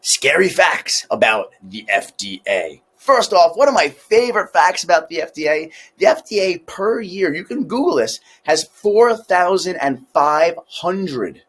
Scary facts about the FDA. First off, one of my favorite facts about the FDA per year, you can Google this, has 4,500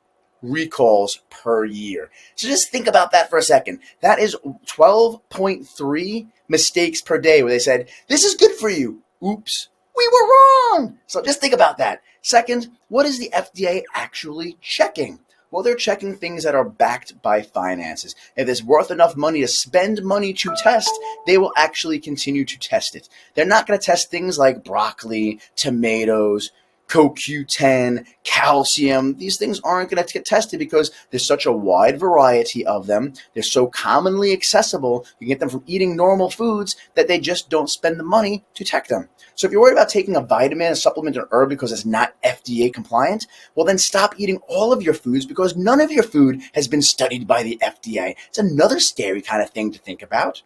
recalls per year. So just think about that for a second. That is 12.3 mistakes per day where they said, this is good for you. Oops, we were wrong. So just think about that. Second, what is the FDA actually checking? Well, they're checking things that are backed by finances. If it's worth enough money to spend money to test, they will actually continue to test it. They're not going to test things like broccoli, tomatoes, CoQ10, calcium. These things aren't going to get tested because there's such a wide variety of them. They're so commonly accessible. You get them from eating normal foods that they just don't spend the money to tech them. So if you're worried about taking a vitamin, a supplement, or herb because it's not FDA compliant, well then stop eating all of your foods because none of your food has been studied by the FDA. It's another scary kind of thing to think about.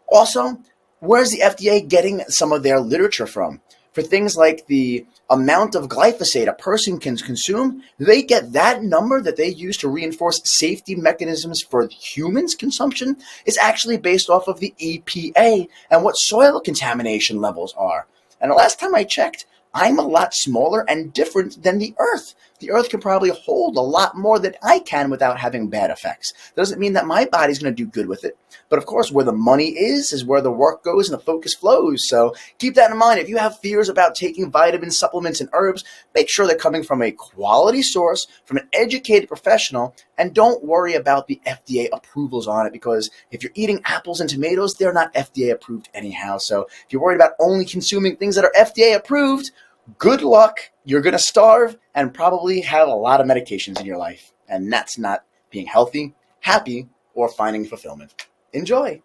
Also, where's the FDA getting some of their literature from? For things like the amount of glyphosate a person can consume, they get that number that they use to reinforce safety mechanisms for humans' consumption is actually based off of the EPA and what soil contamination levels are. And the last time I checked, I'm a lot smaller and different than the Earth. The Earth can probably hold a lot more than I can without having bad effects. Doesn't mean that my body's going to do good with it. But of course, where the money is where the work goes and the focus flows. So keep that in mind. If you have fears about taking vitamins, supplements, and herbs, make sure they're coming from a quality source, from an educated professional, and don't worry about the FDA approvals on it because if you're eating apples and tomatoes, they're not FDA approved anyhow. So if you're worried about only consuming things that are FDA approved, good luck. You're going to starve and probably have a lot of medications in your life. And that's not being healthy, happy, or finding fulfillment. Enjoy.